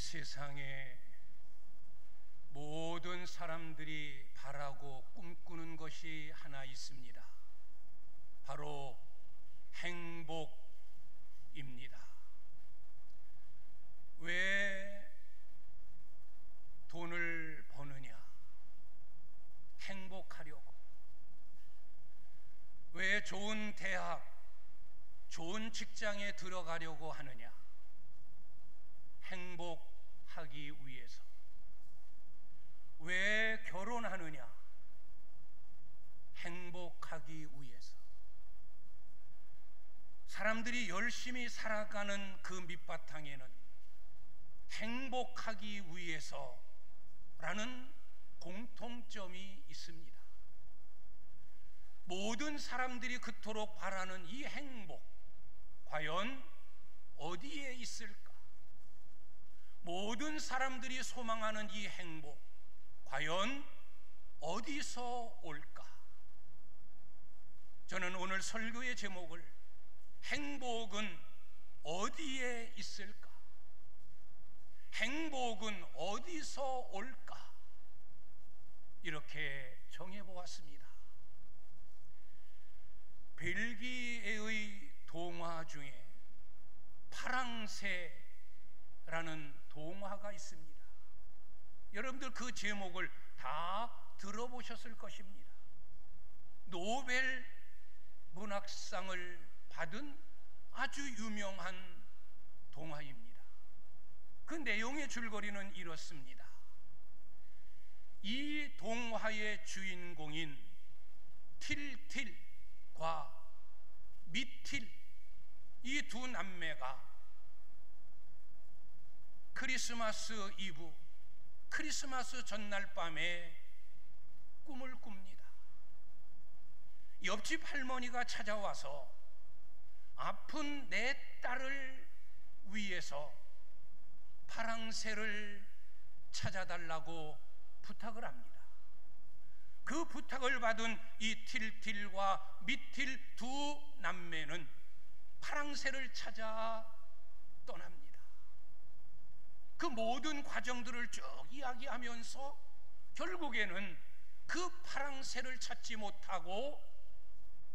세상에 모든 사람들이 바라고 꿈꾸는 것이 하나 있습니다. 바로 행복입니다. 왜 돈을 버느냐? 행복하려고. 왜 좋은 대학, 좋은 직장에 들어가려고 하느냐? 행복하기 위해서. 왜 결혼하느냐? 행복하기 위해서. 사람들이 열심히 살아가는 그 밑바탕에는 행복하기 위해서라는 공통점이 있습니다. 모든 사람들이 그토록 바라는 이 행복, 과연 어디에 있을까? 모든 사람들이 소망하는 이 행복, 과연 어디서 올까? 저는 오늘 설교의 제목을 행복은 어디에 있을까? 행복은 어디서 올까? 이렇게 정해보았습니다. 벨기에의 동화 중에 파랑새라는 동화가 있습니다. 여러분들 그 제목을 다 들어보셨을 것입니다. 노벨 문학상을 받은 아주 유명한 동화입니다. 그 내용의 줄거리는 이렇습니다. 이 동화의 주인공인 틸틸과 미틸, 이 두 남매가 크리스마스 이브, 크리스마스 전날 밤에 꿈을 꿉니다. 옆집 할머니가 찾아와서 아픈 내 딸을 위해서 파랑새를 찾아달라고 부탁을 합니다. 그 부탁을 받은 이 틸틸과 미틸 두 남매는 파랑새를 찾아 떠납니다. 그 모든 과정들을 쭉 이야기하면서 결국에는 그 파랑새를 찾지 못하고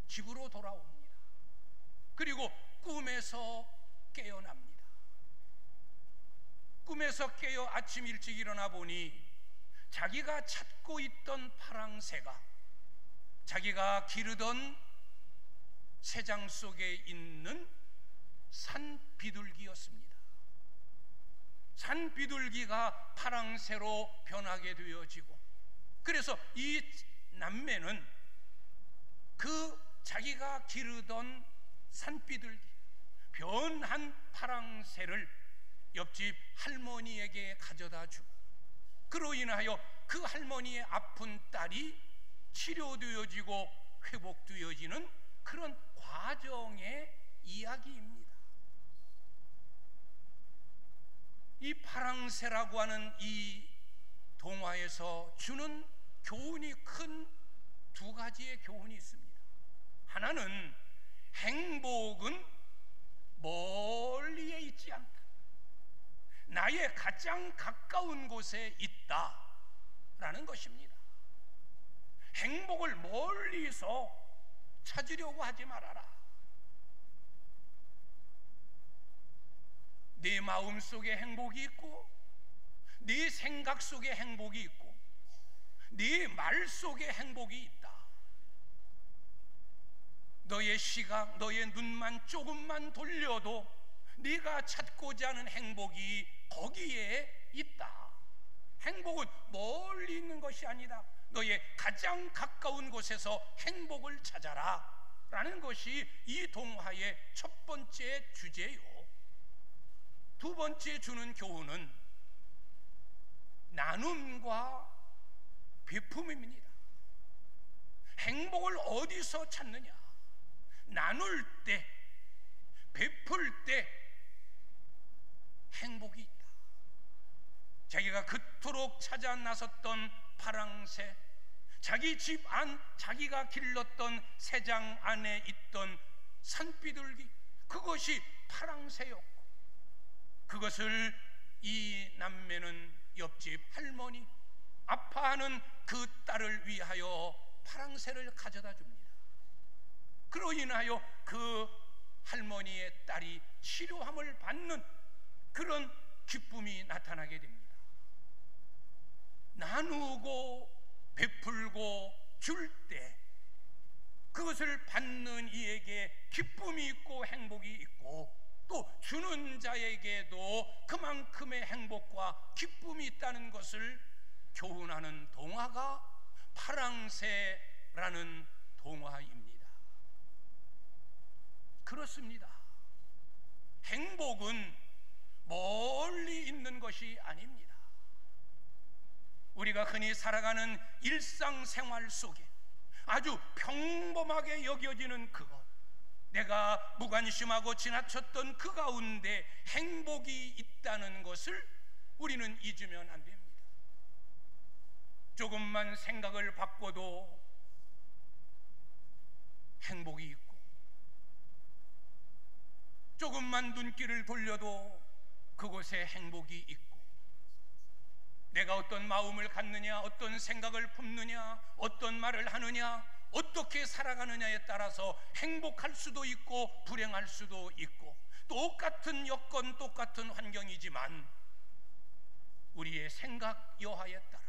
집으로 돌아옵니다. 그리고 꿈에서 깨어납니다. 꿈에서 깨어 아침 일찍 일어나 보니 자기가 찾고 있던 파랑새가 자기가 기르던 새장 속에 있는 산비둘기였습니다. 산비둘기가 파랑새로 변하게 되어지고, 그래서 이 남매는 그 자기가 기르던 산비둘기, 변한 파랑새를 옆집 할머니에게 가져다 주고, 그로 인하여 그 할머니의 아픈 딸이 치료되어지고 회복되어지는 그런 과정의 이야기입니다. 이 파랑새라고 하는 이 동화에서 주는 교훈이 큰 두 가지의 교훈이 있습니다. 하나는 행복은 멀리에 있지 않다. 나의 가장 가까운 곳에 있다라는 것입니다. 행복을 멀리서 찾으려고 하지 말아라. 네 마음 속에 행복이 있고, 네 생각 속에 행복이 있고, 네 말 속에 행복이 있다. 너의 시각, 너의 눈만 조금만 돌려도 네가 찾고자 하는 행복이 거기에 있다. 행복은 멀리 있는 것이 아니다. 너의 가장 가까운 곳에서 행복을 찾아라 라는 것이 이 동화의 첫 번째 주제요. 두 번째 주는 교훈은 나눔과 베품입니다. 행복을 어디서 찾느냐? 나눌 때, 베풀 때 행복이 있다. 자기가 그토록 찾아 나섰던 파랑새, 자기 집 안, 자기가 길렀던 새장 안에 있던 산비둘기, 그것이 파랑새였고, 그것을 이 남매는 옆집 할머니, 아파하는 그 딸을 위하여 파랑새를 가져다 줍니다. 그로 인하여 그 할머니의 딸이 치료함을 받는 그런 기쁨이 나타나게 됩니다. 나누고 베풀고 줄 때 그것을 받는 이에게 기쁨이 있고 행복이 있고, 또 주는 자에게도 그만큼의 행복과 기쁨이 있다는 것을 교훈하는 동화가 파랑새라는 동화입니다. 그렇습니다. 행복은 멀리 있는 것이 아닙니다. 우리가 흔히 살아가는 일상생활 속에 아주 평범하게 여겨지는 그것, 내가 무관심하고 지나쳤던 그 가운데 행복이 있다는 것을 우리는 잊으면 안 됩니다. 조금만 생각을 바꿔도 행복이 있고, 조금만 눈길을 돌려도 그곳에 행복이 있고, 내가 어떤 마음을 갖느냐, 어떤 생각을 품느냐, 어떤 말을 하느냐, 어떻게 살아가느냐에 따라서 행복할 수도 있고 불행할 수도 있고, 똑같은 여건, 똑같은 환경이지만 우리의 생각 여하에 따라,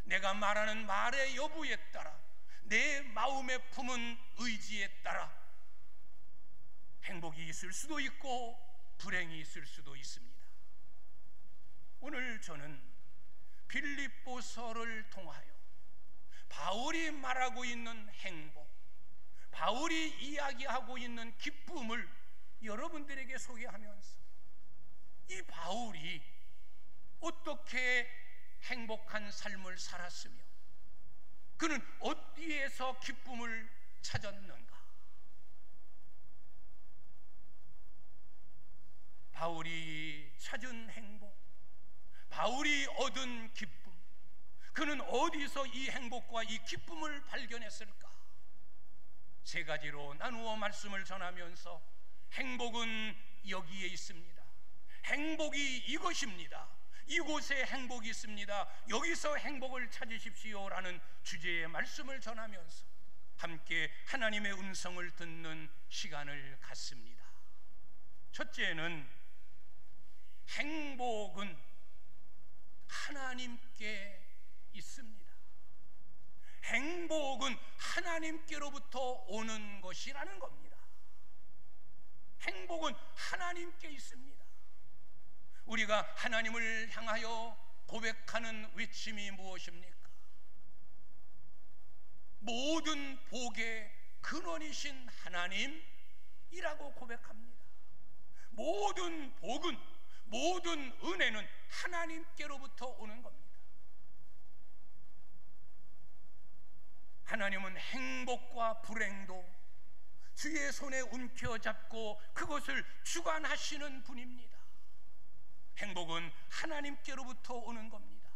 내가 말하는 말의 여부에 따라, 내 마음에 품은 의지에 따라 행복이 있을 수도 있고 불행이 있을 수도 있습니다. 오늘 저는 빌립보서를 통하여 바울이 말하고 있는 행복, 바울이 이야기하고 있는 기쁨을 여러분들에게 소개하면서 이 바울이 어떻게 행복한 삶을 살았으며 그는 어디에서 기쁨을 찾았는가, 바울이 찾은 행복, 바울이 얻은 기쁨, 그는 어디서 이 행복과 이 기쁨을 발견했을까? 세 가지로 나누어 말씀을 전하면서 행복은 여기에 있습니다, 행복이 이것입니다, 이곳에 행복이 있습니다, 여기서 행복을 찾으십시오라는 주제의 말씀을 전하면서 함께 하나님의 음성을 듣는 시간을 갖습니다. 첫째는 행복은 하나님께 있습니다. 행복은 하나님께로부터 오는 것이라는 겁니다. 행복은 하나님께 있습니다. 우리가 하나님을 향하여 고백하는 외침이 무엇입니까? 모든 복의 근원이신 하나님이라고 고백합니다. 모든 복은, 모든 은혜는 하나님께로부터 오는 겁니다. 하나님은 행복과 불행도 주의 손에 움켜잡고 그것을 주관하시는 분입니다. 행복은 하나님께로부터 오는 겁니다.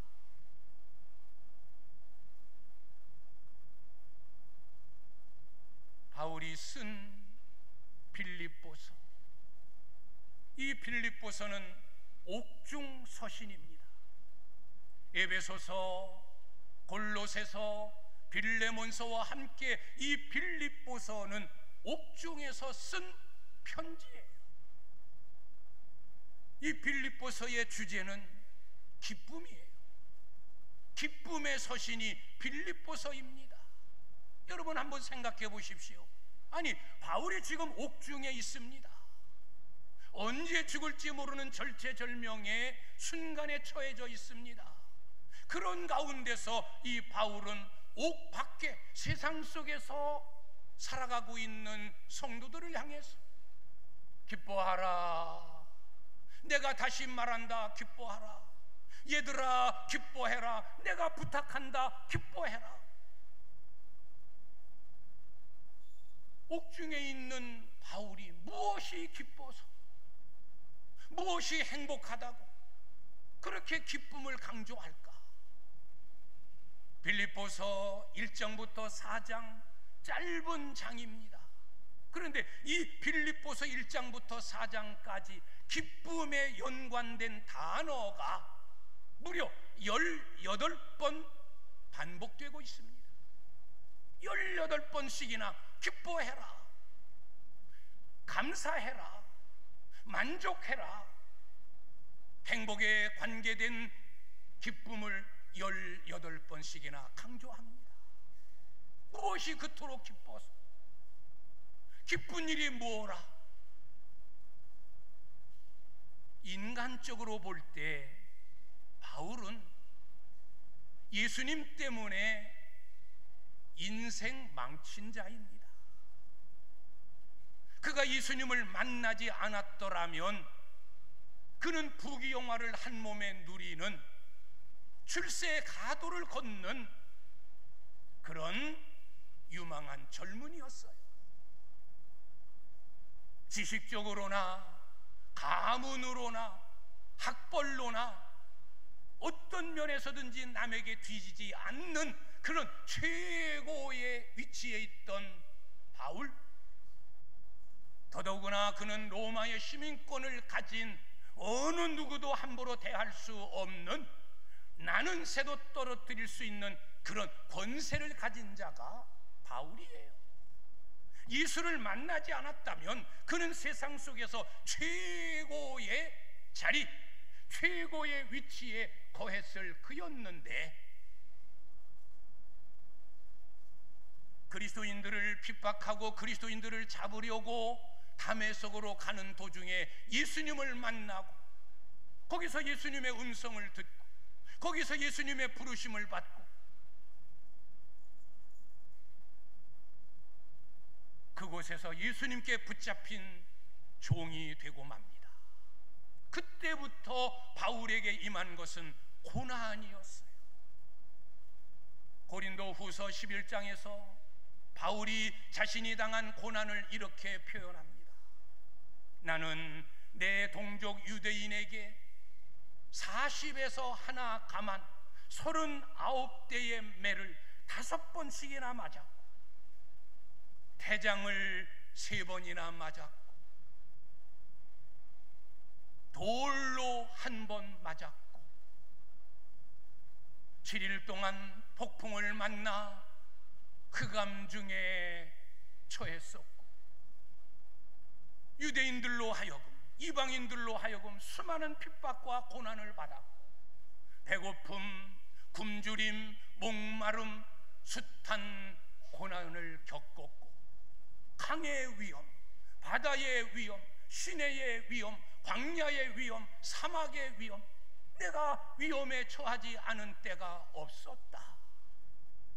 바울이 쓴 빌립보서, 이 빌립보서는 옥중 서신입니다. 에베소서, 골로새서, 빌레몬서와 함께 이 빌립보서는 옥중에서 쓴 편지예요. 이 빌립보서의 주제는 기쁨이에요. 기쁨의 서신이 빌립보서입니다. 여러분 한번 생각해 보십시오. 아니, 바울이 지금 옥중에 있습니다. 언제 죽을지 모르는 절체절명의 순간에 처해져 있습니다. 그런 가운데서 이 바울은 옥 밖에 세상 속에서 살아가고 있는 성도들을 향해서 기뻐하라, 내가 다시 말한다, 기뻐하라, 얘들아 기뻐해라, 내가 부탁한다, 기뻐해라. 옥중에 있는 바울이 무엇이 기뻐서, 무엇이 행복하다고 그렇게 기쁨을 강조할까? 빌립보서 1장부터 4장 짧은 장입니다. 그런데 이 빌립보서 1장부터 4장까지 기쁨에 연관된 단어가 무려 18번 반복되고 있습니다. 18번씩이나 기뻐해라, 감사해라, 만족해라, 행복에 관계된 기쁨을 18번씩이나 강조합니다. 무엇이 그토록 기뻐서? 기쁜 일이 뭐라? 인간적으로 볼 때 바울은 예수님 때문에 인생 망친 자입니다. 그가 예수님을 만나지 않았더라면 그는 부귀영화를 한 몸에 누리는 출세의 가도를 걷는 그런 유망한 젊은이였어요. 지식적으로나 가문으로나 학벌로나 어떤 면에서든지 남에게 뒤지지 않는 그런 최고의 위치에 있던 바울, 더더구나 그는 로마의 시민권을 가진 어느 누구도 함부로 대할 수 없는, 나는 새도 떨어뜨릴 수 있는 그런 권세를 가진 자가 바울이에요. 예수를 만나지 않았다면 그는 세상 속에서 최고의 자리, 최고의 위치에 거했을 그였는데, 그리스도인들을 핍박하고 그리스도인들을 잡으려고 다메섹으로 가는 도중에 예수님을 만나고 거기서 예수님의 음성을 듣고 거기서 예수님의 부르심을 받고 그곳에서 예수님께 붙잡힌 종이 되고 맙니다. 그때부터 바울에게 임한 것은 고난이었어요. 고린도 후서 11장에서 바울이 자신이 당한 고난을 이렇게 표현합니다. 나는 내 동족 유대인에게 40에서 하나 감한 39대의 매를 5번씩이나 맞았고 태장을 3번이나 맞았고 돌로 1번 맞았고 7일 동안 폭풍을 만나 흑암 중에 처했었고 유대인들로 하여금 이방인들로 하여금 수많은 핍박과 고난을 받았고 배고픔, 굶주림, 목마름, 숱한 고난을 겪었고 강의 위험, 바다의 위험, 시내의 위험, 광야의 위험, 사막의 위험, 내가 위험에 처하지 않은 때가 없었다.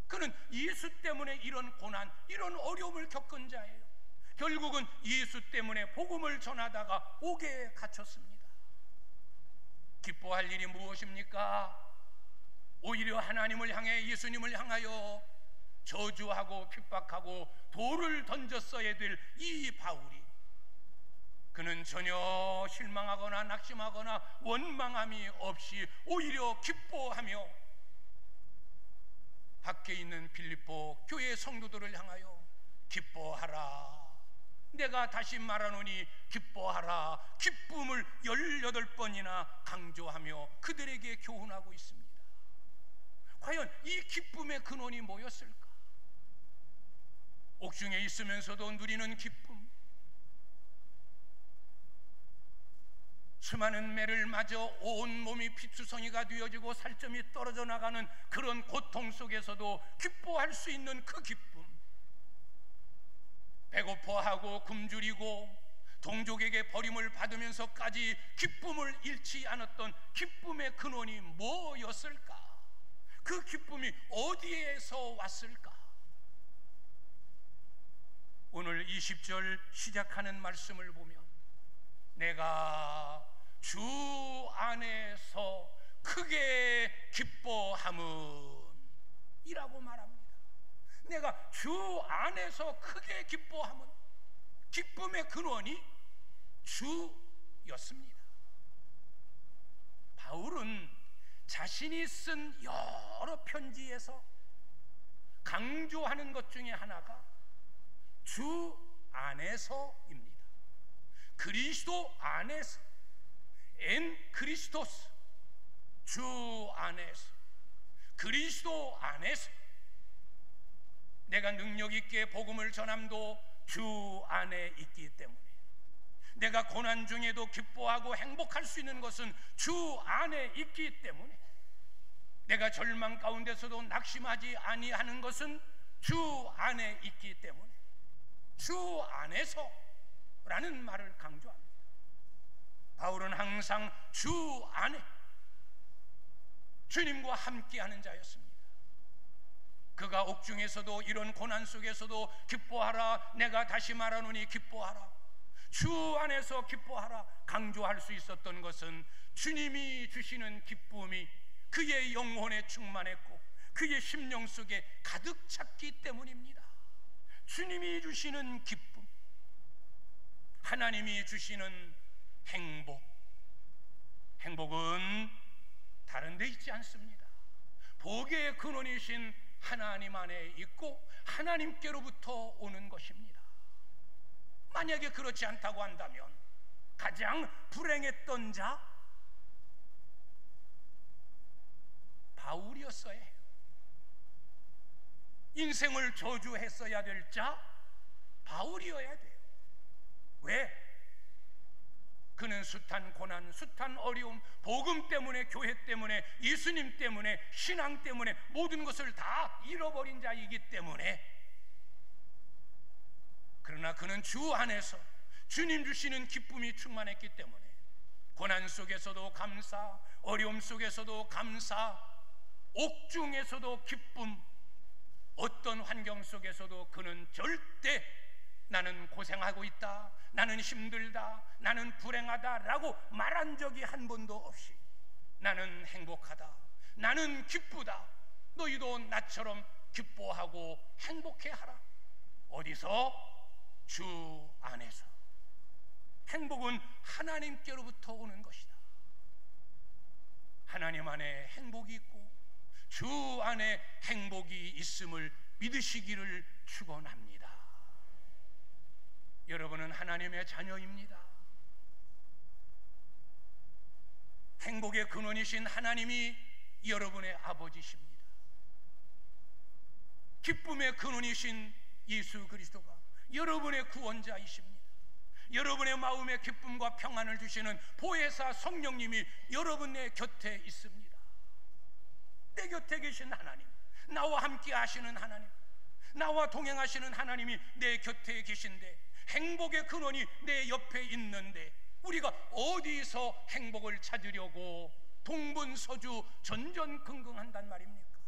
그는 예수 때문에 이런 고난, 이런 어려움을 겪은 자예요. 결국은 예수 때문에 복음을 전하다가 옥에 갇혔습니다. 기뻐할 일이 무엇입니까? 오히려 하나님을 향해, 예수님을 향하여 저주하고 핍박하고 돌을 던졌어야 될 이 바울이, 그는 전혀 실망하거나 낙심하거나 원망함이 없이 오히려 기뻐하며 밖에 있는 빌립보 교회 성도들을 향하여 기뻐하라, 내가 다시 말하노니 기뻐하라, 기쁨을 18번이나 강조하며 그들에게 교훈하고 있습니다. 과연 이 기쁨의 근원이 뭐였을까? 옥중에 있으면서도 누리는 기쁨, 수많은 매를 맞아 온몸이 피투성이가 되어지고 살점이 떨어져 나가는 그런 고통 속에서도 기뻐할 수 있는 그 기쁨, 배고파하고 굶주리고 동족에게 버림을 받으면서까지 기쁨을 잃지 않았던 기쁨의 근원이 뭐였을까? 그 기쁨이 어디에서 왔을까? 오늘 20절 시작하는 말씀을 보면 내가 주 안에서 크게 기뻐함은 이라고 말합니다. 내가 주 안에서 크게 기뻐함은, 기쁨의 근원이 주였습니다. 바울은 자신이 쓴 여러 편지에서 강조하는 것 중에 하나가 주 안에서입니다. 그리스도 안에서, 엔 그리스도스, 주 안에서, 그리스도 안에서 내가 능력 있게 복음을 전함도 주 안에 있기 때문에, 내가 고난 중에도 기뻐하고 행복할 수 있는 것은 주 안에 있기 때문에, 내가 절망 가운데서도 낙심하지 아니하는 것은 주 안에 있기 때문에 주 안에서 라는 말을 강조합니다. 바울은 항상 주 안에 주님과 함께하는 자였습니다. 그가 옥중에서도 이런 고난 속에서도 기뻐하라, 내가 다시 말하노니 기뻐하라, 주 안에서 기뻐하라 강조할 수 있었던 것은 주님이 주시는 기쁨이 그의 영혼에 충만했고 그의 심령 속에 가득 찼기 때문입니다. 주님이 주시는 기쁨, 하나님이 주시는 행복은 다른 데 있지 않습니다. 복의 근원이신 하나님 안에 있고 하나님께로부터 오는 것입니다. 만약에 그렇지 않다고 한다면 가장 불행했던 자 바울이었어야 해요. 인생을 저주했어야 될 자 바울이어야 돼요. 왜? 그는 숱한 고난, 숱한 어려움, 복음 때문에, 교회 때문에, 예수님 때문에, 신앙 때문에 모든 것을 다 잃어버린 자이기 때문에, 그러나 그는 주 안에서 주님 주시는 기쁨이 충만했기 때문에 고난 속에서도 감사, 어려움 속에서도 감사, 옥중에서도 기쁨, 어떤 환경 속에서도 그는 절대 나는 고생하고 있다, 나는 힘들다, 나는 불행하다 라고 말한 적이 한 번도 없이 나는 행복하다, 나는 기쁘다, 너희도 나처럼 기뻐하고 행복해하라. 어디서? 주 안에서. 행복은 하나님께로부터 오는 것이다. 하나님 안에 행복이 있고 주 안에 행복이 있음을 믿으시기를 축원합니다. 여러분은 하나님의 자녀입니다. 행복의 근원이신 하나님이 여러분의 아버지십니다. 기쁨의 근원이신 예수 그리스도가 여러분의 구원자이십니다. 여러분의 마음의 기쁨과 평안을 주시는 보혜사 성령님이 여러분의 곁에 있습니다. 내 곁에 계신 하나님, 나와 함께 하시는 하나님, 나와 동행하시는 하나님이 내 곁에 계신데, 행복의 근원이 내 옆에 있는데 우리가 어디서 행복을 찾으려고 동분서주 전전긍긍한단 말입니까?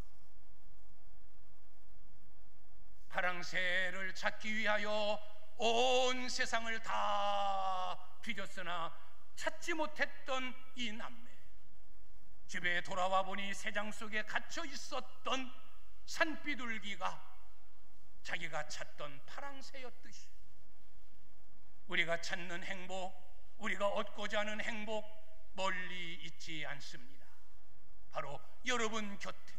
파랑새를 찾기 위하여 온 세상을 다 뒤졌으나 찾지 못했던 이 남매, 집에 돌아와 보니 새장 속에 갇혀 있었던 산비둘기가 자기가 찾던 파랑새였듯이 우리가 찾는 행복, 우리가 얻고자 하는 행복 멀리 있지 않습니다. 바로 여러분 곁에,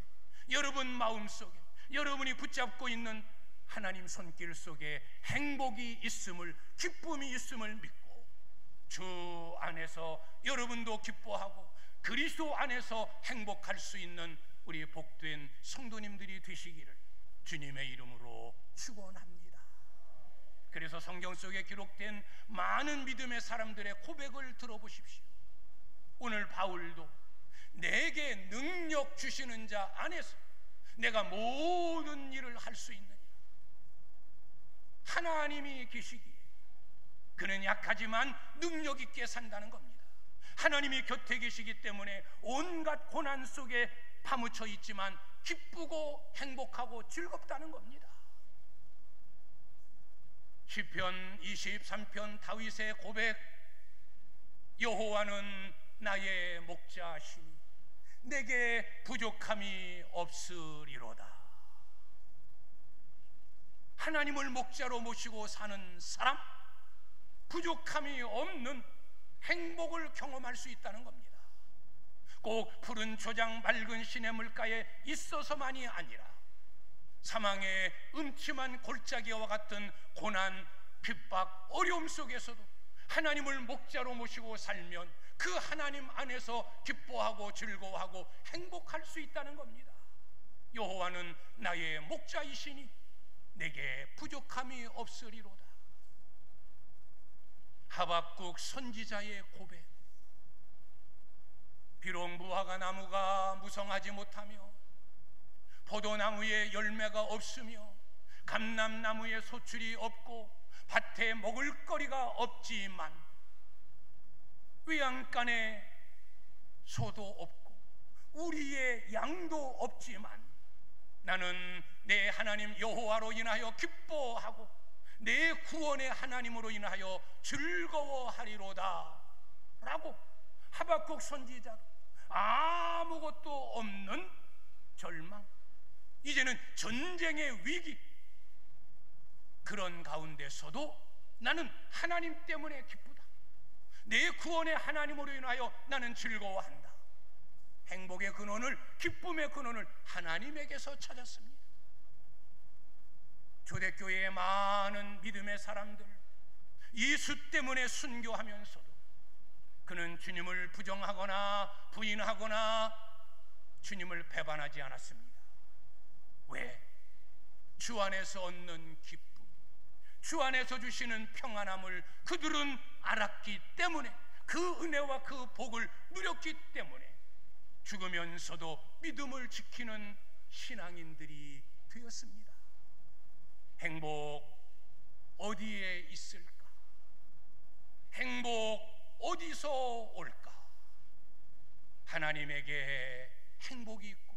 여러분 마음속에, 여러분이 붙잡고 있는 하나님 손길 속에 행복이 있음을, 기쁨이 있음을 믿고 주 안에서 여러분도 기뻐하고 그리스도 안에서 행복할 수 있는 우리 복된 성도님들이 되시기를 주님의 이름으로 축원합니다. 그래서 성경 속에 기록된 많은 믿음의 사람들의 고백을 들어보십시오. 오늘 바울도 내게 능력 주시는 자 안에서 내가 모든 일을 할 수 있느니라. 하나님이 계시기에 그는 약하지만 능력 있게 산다는 겁니다. 하나님이 곁에 계시기 때문에 온갖 고난 속에 파묻혀 있지만 기쁘고 행복하고 즐겁다는 겁니다. 시편 23편 다윗의 고백, 여호와는 나의 목자시니 내게 부족함이 없으리로다. 하나님을 목자로 모시고 사는 사람, 부족함이 없는 행복을 경험할 수 있다는 겁니다. 꼭 푸른 초장 맑은 시냇물가에 있어서만이 아니라 사망의 음침한 골짜기와 같은 고난, 핍박, 어려움 속에서도 하나님을 목자로 모시고 살면 그 하나님 안에서 기뻐하고 즐거워하고 행복할 수 있다는 겁니다. 여호와는 나의 목자이시니 내게 부족함이 없으리로다. 하박국 선지자의 고백. 비록 무화과 나무가 무성하지 못하며 포도나무에 열매가 없으며 감람나무에 소출이 없고 밭에 먹을거리가 없지만 외양간에 소도 없고 우리의 양도 없지만 나는 내 하나님 여호와로 인하여 기뻐하고 내 구원의 하나님으로 인하여 즐거워하리로다 라고 하박국 선지자도 아무것도 없는 절망, 이제는 전쟁의 위기, 그런 가운데서도 나는 하나님 때문에 기쁘다, 내 구원의 하나님으로 인하여 나는 즐거워한다. 행복의 근원을, 기쁨의 근원을 하나님에게서 찾았습니다. 초대교회의 많은 믿음의 사람들, 예수 때문에 순교하면서도 그는 주님을 부정하거나 부인하거나 주님을 배반하지 않았습니다. 왜? 주 안에서 얻는 기쁨, 주 안에서 주시는 평안함을 그들은 알았기 때문에, 그 은혜와 그 복을 누렸기 때문에 죽으면서도 믿음을 지키는 신앙인들이 되었습니다. 행복 어디에 있을까? 행복 어디서 올까? 하나님에게 행복이 있고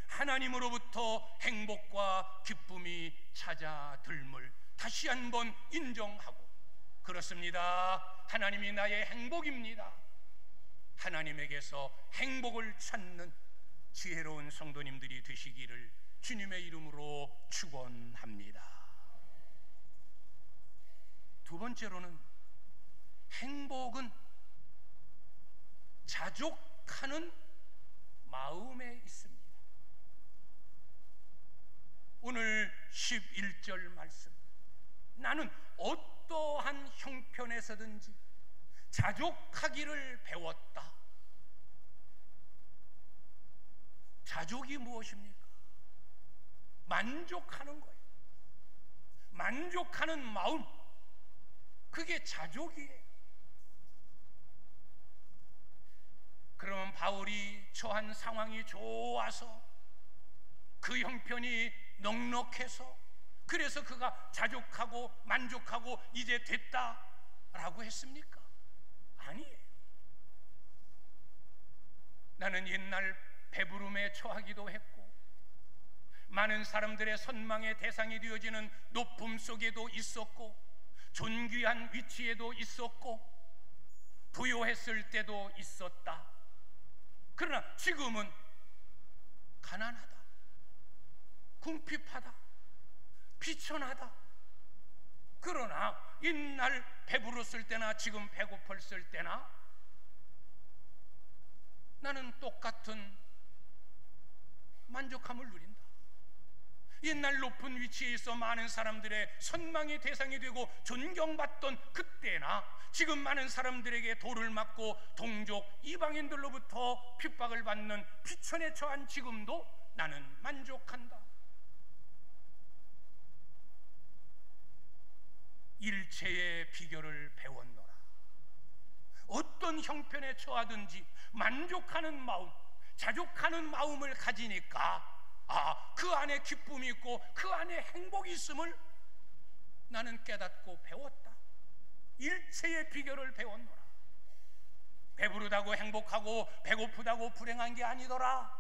하나님으로부터 행복과 기쁨이 찾아들물 다시 한번 인정하고, 그렇습니다, 하나님이 나의 행복입니다, 하나님에게서 행복을 찾는 지혜로운 성도님들이 되시기를 주님의 이름으로 축원합니다. 두 번째로는 행복은 자족하는 마음에 있습니다. 오늘 11절 말씀, 나는 어떠한 형편에서든지 자족하기를 배웠다. 자족이 무엇입니까? 만족하는 거예요. 만족하는 마음, 그게 자족이에요. 그러면 바울이 처한 상황이 좋아서, 그 형편이 넉넉해서, 그래서 그가 자족하고 만족하고 이제 됐다라고 했습니까? 아니에요. 나는 옛날 배부름에 처하기도 했고 많은 사람들의 선망의 대상이 되어지는 높음 속에도 있었고 존귀한 위치에도 있었고 부요했을 때도 있었다. 그러나 지금은 가난하다, 궁핍하다, 비천하다. 그러나 옛날 배부렀을 때나 지금 배고팠을 때나 나는 똑같은 만족함을 누린다. 옛날 높은 위치에 있어 많은 사람들의 선망의 대상이 되고 존경받던 그때나 지금 많은 사람들에게 돌을 맞고 동족 이방인들로부터 핍박을 받는 비천에 처한 지금도 나는 만족한다. 일체의 비결을 배웠노라. 어떤 형편에 처하든지 만족하는 마음, 자족하는 마음을 가지니까 그 안에 기쁨이 있고 그 안에 행복이 있음을 나는 깨닫고 배웠다. 일체의 비결을 배웠노라. 배부르다고 행복하고 배고프다고 불행한 게 아니더라.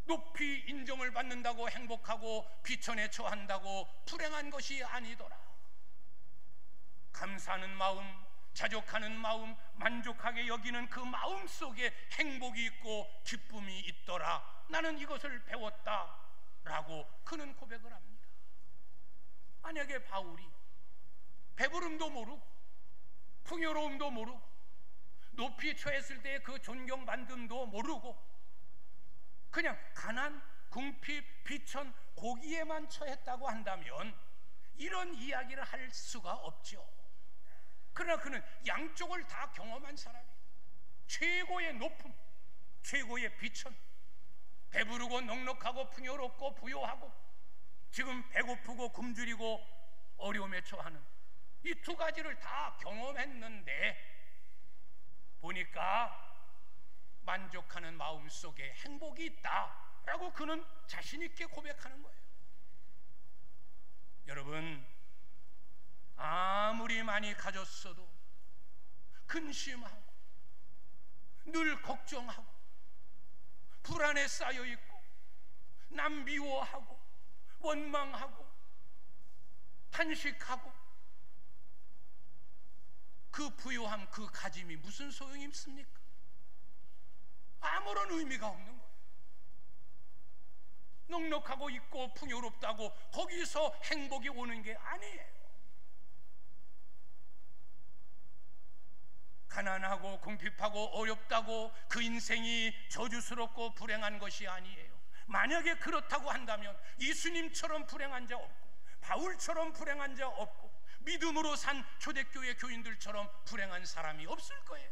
높이 인정을 받는다고 행복하고 비천에 처한다고 불행한 것이 아니더라. 감사하는 마음, 자족하는 마음, 만족하게 여기는 그 마음 속에 행복이 있고 기쁨이 있더라. 나는 이것을 배웠다라고 그는 고백을 합니다. 만약에 바울이 배부름도 모르고 풍요로움도 모르고 높이 처했을 때의 그 존경받음도 모르고 그냥 가난, 궁핍, 비천, 고기에만 처했다고 한다면 이런 이야기를 할 수가 없죠. 그러나 그는 양쪽을 다 경험한 사람이에요. 최고의 높음, 최고의 비천, 배부르고 넉넉하고 풍요롭고 부요하고 지금 배고프고 굶주리고 어려움에 처하는 이 두 가지를 다 경험했는데 보니까 만족하는 마음 속에 행복이 있다라고 그는 자신 있게 고백하는 거예요. 여러분, 아무리 많이 가졌어도 근심하고 늘 걱정하고 불안에 쌓여있고 남 미워하고 원망하고 탄식하고 그 부요함, 그 가짐이 무슨 소용이 있습니까? 아무런 의미가 없는 거예요. 넉넉하고 있고 풍요롭다고 거기서 행복이 오는 게 아니에요. 가난하고 궁핍하고 어렵다고 그 인생이 저주스럽고 불행한 것이 아니에요. 만약에 그렇다고 한다면 예수님처럼 불행한 자 없고 바울처럼 불행한 자 없고 믿음으로 산 초대교회 교인들처럼 불행한 사람이 없을 거예요.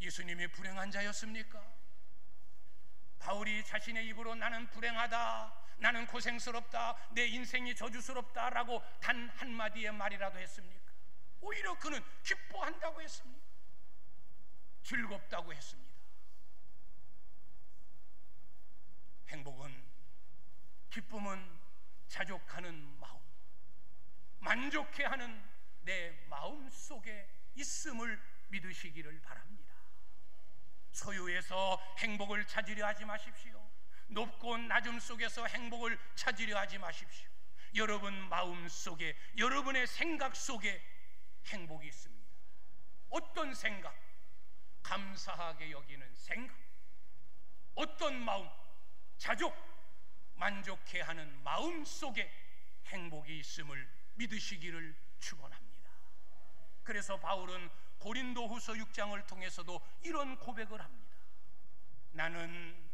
예수님이 불행한 자였습니까? 바울이 자신의 입으로 나는 불행하다, 나는 고생스럽다, 내 인생이 저주스럽다라고 단 한마디의 말이라도 했습니까? 오히려 그는 기뻐한다고 했습니다. 즐겁다고 했습니다. 행복은, 기쁨은 자족하는 마음, 만족해하는 내 마음 속에 있음을 믿으시기를 바랍니다. 소유에서 행복을 찾으려 하지 마십시오. 높고 낮음 속에서 행복을 찾으려 하지 마십시오. 여러분 마음 속에, 여러분의 생각 속에 행복이 있습니다. 어떤 생각? 감사하게 여기는 생각. 어떤 마음? 자족, 만족해 하는 마음 속에 행복이 있음을 믿으시기를 축원합니다. 그래서 바울은 고린도후서 6장을 통해서도 이런 고백을 합니다. 나는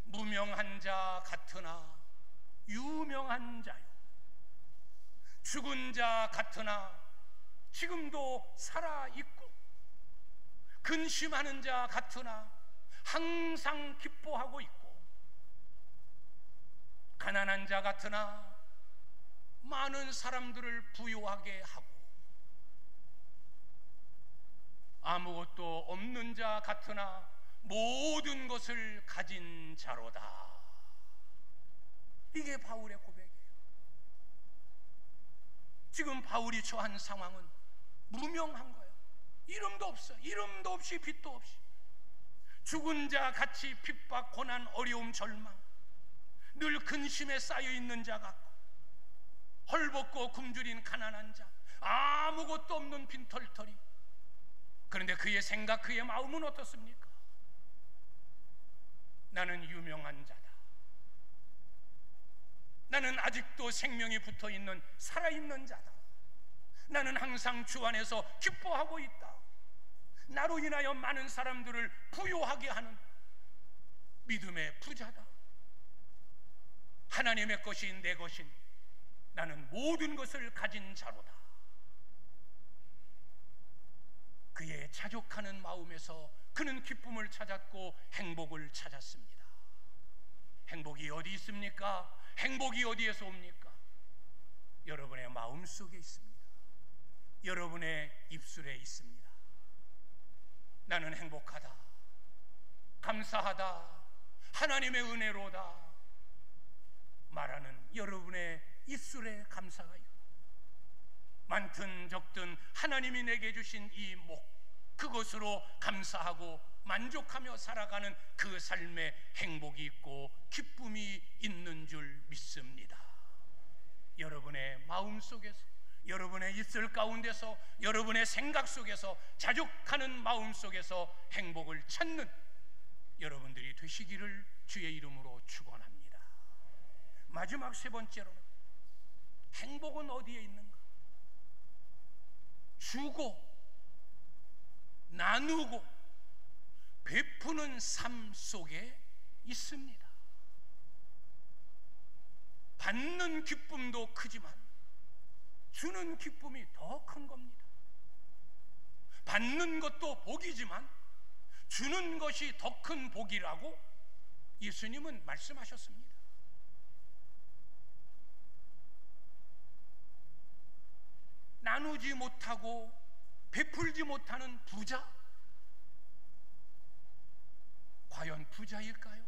무명한 자 같으나 유명한 자요, 죽은 자 같으나 지금도 살아있고, 근심하는 자 같으나 항상 기뻐하고 있고, 가난한 자 같으나 많은 사람들을 부유하게 하고, 아무것도 없는 자 같으나 모든 것을 가진 자로다. 이게 바울의 고백이에요. 지금 바울이 처한 상황은 무명한 거예요. 이름도 없어. 이름도 없이 빛도 없이 죽은 자 같이 핍박, 고난, 어려움, 절망, 늘 근심에 쌓여있는 자 같고, 헐벗고 굶주린 가난한 자, 아무것도 없는 빈털터리. 그런데 그의 생각, 그의 마음은 어떻습니까? 나는 유명한 자다. 나는 아직도 생명이 붙어있는 살아있는 자다. 나는 항상 주 안에서 기뻐하고 있다. 나로 인하여 많은 사람들을 부유하게 하는 믿음의 부자다. 하나님의 것이 내 것인 나는 모든 것을 가진 자로다. 그의 자족하는 마음에서 그는 기쁨을 찾았고 행복을 찾았습니다. 행복이 어디 있습니까? 행복이 어디에서 옵니까? 여러분의 마음 속에 있습니다. 여러분의 입술에 있습니다. 나는 행복하다, 감사하다, 하나님의 은혜로다 말하는 여러분의 입술에 감사가 있고, 많든 적든 하나님이 내게 주신 이 목, 그것으로 감사하고 만족하며 살아가는 그 삶에 행복이 있고 기쁨이 있는 줄 믿습니다. 여러분의 마음 속에서, 여러분의 입술 가운데서, 여러분의 생각 속에서, 자족하는 마음 속에서 행복을 찾는 여러분들이 되시기를 주의 이름으로 축원합니다. 마지막 세 번째로, 행복은 어디에 있는가? 주고 나누고 베푸는 삶 속에 있습니다. 받는 기쁨도 크지만 주는 기쁨이 더 큰 겁니다. 받는 것도 복이지만 주는 것이 더 큰 복이라고 예수님은 말씀하셨습니다. 나누지 못하고 베풀지 못하는 부자, 과연 부자일까요?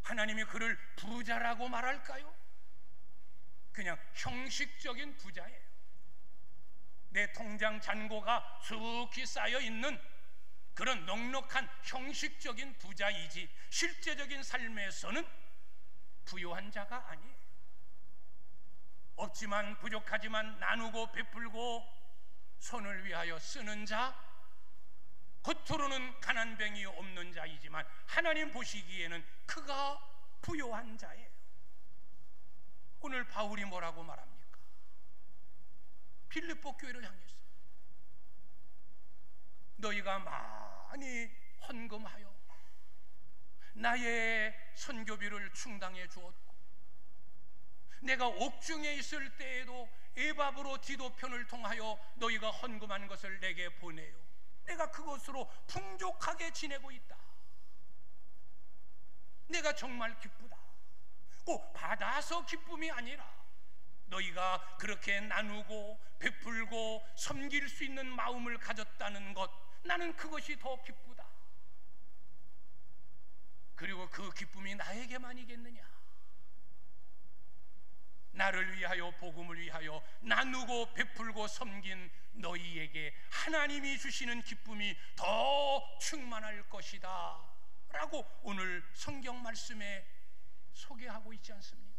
하나님이 그를 부자라고 말할까요? 그냥 형식적인 부자예요. 내 통장 잔고가 수북히 쌓여 있는 그런 넉넉한 형식적인 부자이지 실제적인 삶에서는 부유한 자가 아니에요. 없지만 부족하지만 나누고 베풀고 손을 위하여 쓰는 자, 겉으로는 가난뱅이 없는 자이지만 하나님 보시기에는 그가 부유한 자예요. 오늘 바울이 뭐라고 말합니까? 빌립보 교회를 향해서 너희가 많이 헌금하여 나의 선교비를 충당해 주었고 내가 옥중에 있을 때에도 애밥으로 디도편을 통하여 너희가 헌금한 것을 내게 보내요. 내가 그것으로 풍족하게 지내고 있다. 내가 정말 기쁘다. 꼭 받아서 기쁨이 아니라 너희가 그렇게 나누고 베풀고 섬길 수 있는 마음을 가졌다는 것, 나는 그것이 더 기쁘다. 그리고 그 기쁨이 나에게만이겠느냐? 나를 위하여 복음을 위하여 나누고 베풀고 섬긴 너희에게 하나님이 주시는 기쁨이 더 충만할 것이다 라고 오늘 성경 말씀에 소개하고 있지 않습니까?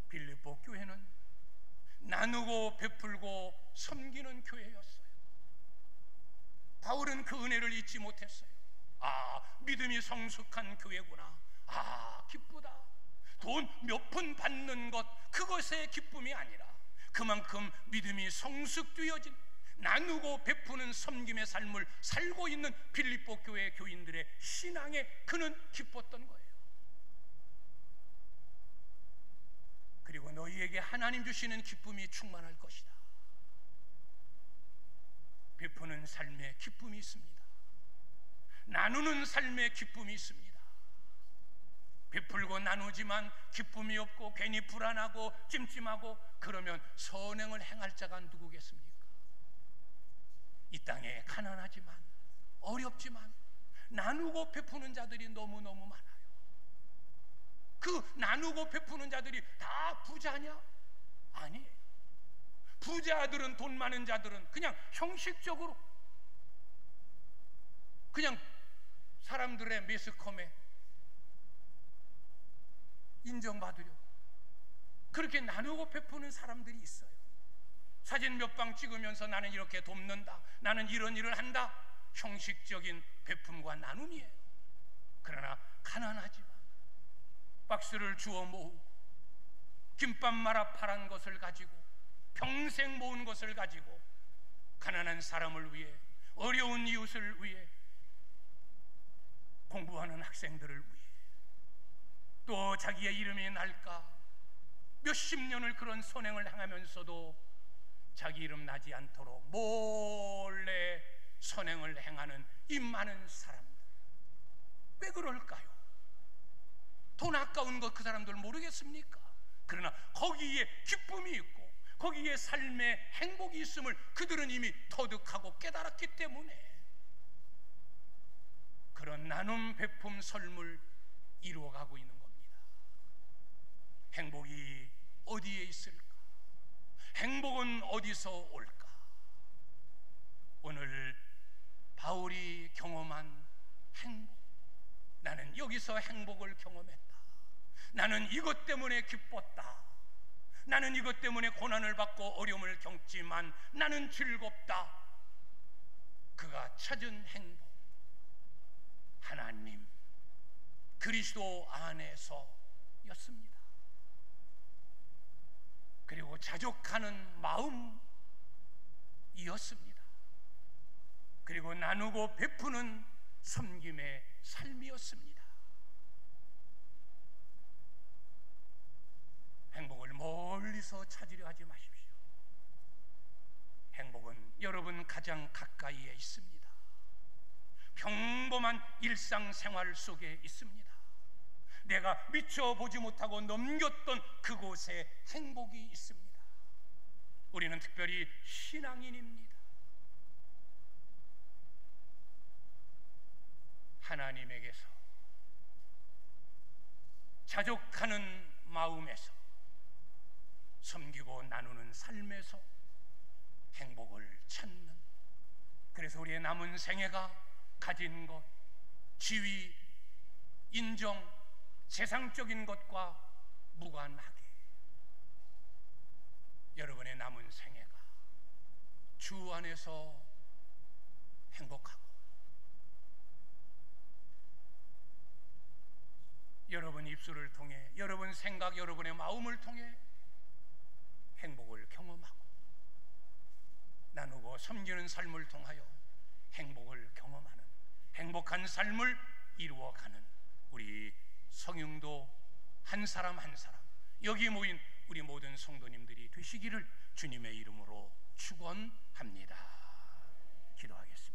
빌립보 교회는 나누고 베풀고 섬기는 교회였어요. 바울은 그 은혜를 잊지 못했어요. 아, 믿음이 성숙한 교회구나. 아, 기쁘다. 돈 몇 푼 받는 것, 그것의 기쁨이 아니라 그만큼 믿음이 성숙되어진 나누고 베푸는 섬김의 삶을 살고 있는 빌립보 교회 교인들의 신앙에 그는 기뻤던 거예요. 그리고 너희에게 하나님 주시는 기쁨이 충만할 것이다. 베푸는 삶에 기쁨이 있습니다. 나누는 삶에 기쁨이 있습니다. 베풀고 나누지만 기쁨이 없고 괜히 불안하고 찜찜하고 그러면 선행을 행할 자가 누구겠습니까? 이 땅에 가난하지만 어렵지만 나누고 베푸는 자들이 너무너무 많아요. 그 나누고 베푸는 자들이 다 부자냐? 아니에요. 부자들은, 돈 많은 자들은 그냥 형식적으로 그냥 사람들의 매스컴에 인정받으려고 그렇게 나누고 베푸는 사람들이 있어요. 사진 몇 방 찍으면서 나는 이렇게 돕는다, 나는 이런 일을 한다, 형식적인 베품과 나눔이에요. 그러나 가난하지만 박스를 주워 모으고 김밥 말아 파란 것을 가지고 평생 모은 것을 가지고 가난한 사람을 위해, 어려운 이웃을 위해, 공부하는 학생들을 위해, 또 자기의 이름이 날까 몇십 년을 그런 선행을 행하면서도 자기 이름 나지 않도록 몰래 선행을 행하는 이 많은 사람들, 왜 그럴까요? 돈 아까운 것 그 사람들 모르겠습니까? 그러나 거기에 기쁨이 있고 거기에 삶의 행복이 있음을 그들은 이미 터득하고 깨달았기 때문에 그런 나눔 베품 설물 이루어가고 있는 겁니다. 행복이 어디에 있을까? 행복은 어디서 올까? 오늘 바울이 경험한 행복, 나는 여기서 행복을 경험했다. 나는 이것 때문에 기뻤다. 나는 이것 때문에 고난을 받고 어려움을 겪지만 나는 즐겁다. 그가 찾은 행복, 하나님 그리스도 안에서였습니다. 그리고 자족하는 마음이었습니다. 그리고 나누고 베푸는 섬김의 삶이었습니다. 행복을 멀리서 찾으려 하지 마십시오. 여러분 가장 가까이에 있습니다. 평범한 일상생활 속에 있습니다. 내가 미쳐보지 못하고 넘겼던 그곳에 행복이 있습니다. 우리는 특별히 신앙인입니다. 하나님에게서 자족하는 마음에서 섬기고 나누는 삶에서 행복을 찾는, 그래서 우리의 남은 생애가 가진 것, 지위, 인정, 세상적인 것과 무관하게 여러분의 남은 생애가 주 안에서 행복하고 여러분 입술을 통해, 여러분 생각, 여러분의 마음을 통해 행복을 경험하고 나누고 섬기는 삶을 통하여 행복을 경험하는, 행복한 삶을 이루어가는 우리 성영도 한 사람 한 사람, 여기 모인 우리 모든 성도님들이 되시기를 주님의 이름으로 축원합니다. 기도하겠습니다.